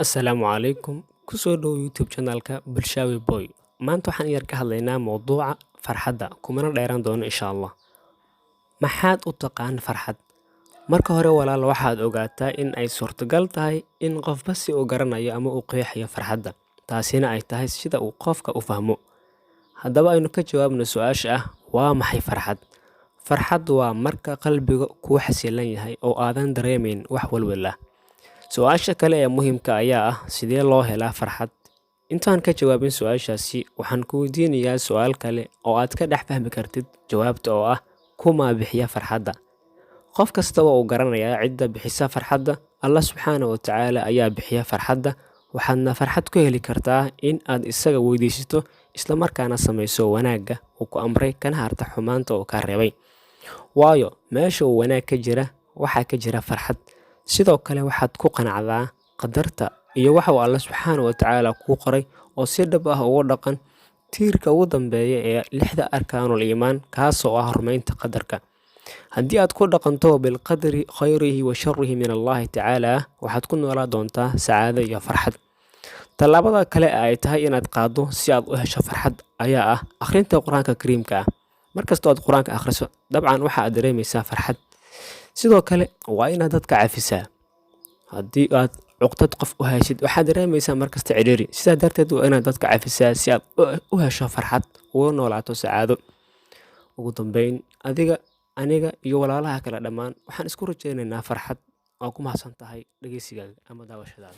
Assalaamu calaykum. Ku soo dhow YouTube channel-ka Bulshaawi Boy. Maanta waxaan yar ka hadlaynaa mowduuca farxadda, kumana dheeraan doono insha Allah. Maxaad u taqaan farxad? Marka hore walaal waxaad ogaataa in ay suurtagal tahay in qofba si uu garanayo ama uu qeexayo farxadda. Taasina ay tahay sida uu qofka u fahmo. Haddaba aynu ka jawaabno su'aasha ah, waa maxay farxad? Farxad waa marka qalbiga kuu xasilan yahay oo aadan dareemayn wax walwal ah. Su'aasha kale ee muhiimka ayaa ah sidee loo helaa farxad? Intaan ka jawaabin su'aashaasi, waxaan ku weydiinayaa su'aal kale oo aad ka dhex fahmi kartid jawaabta oo ah kuma bixiya farxadda. Qof kasta waa uu garanayaa cidda bixisa farxadda. Allah subxaanahu wa tacaala ayaa bixiya farxadda. Waxaadna farxad ku heli kartaa in aad isaga weydiisato isla markaana samayso wanaagga uu ku amray kana harta xumaanta oo ka reebay. Waayo meesha uu wanaag ka jira waxaa ka jira farxad. Sidoo kale waxaad ku qanacdaa qadarta iyo waxa uu Allah subxaanahu wa tacaala kuu qoray oo si dhab ah ugu dhaqan tiirka ugu dambeeya ee lixda arkaanul iimaan kaasoo ah rumaynta qadarka. Haddii aad ku dhaqanto bilqadri khayrihi wa sharrihi min Allahi tacaala, waxaad ku noolaa doontaa sacaado iyo farxad. Tallaabada kale ee ay tahay inaad qaaddo si aad u hesho farxad ayaa ah akhrinta Qur'aanka Kariimka ah. Markasta oo aad Qur'aanka akhriso, dabcan waxa aad dareemaysaa farxad. Sidoo kale waa inaad dadka cafisaa. Haddii aad cuqdad qof u haysid, waxaad dareemaysaa markasta cidhiidhi. Sidaa darteed waa inaad dadka cafisaa si aad u hesho farxad, ugu noolaato sacaado. Ugu dambeyn, adiga, aniga iyo walaalaha kale dhammaan waxaan isku rajaynaynaa farxad. Waa ku mahadsan tahay dhageysigaaga ama daawashadaada.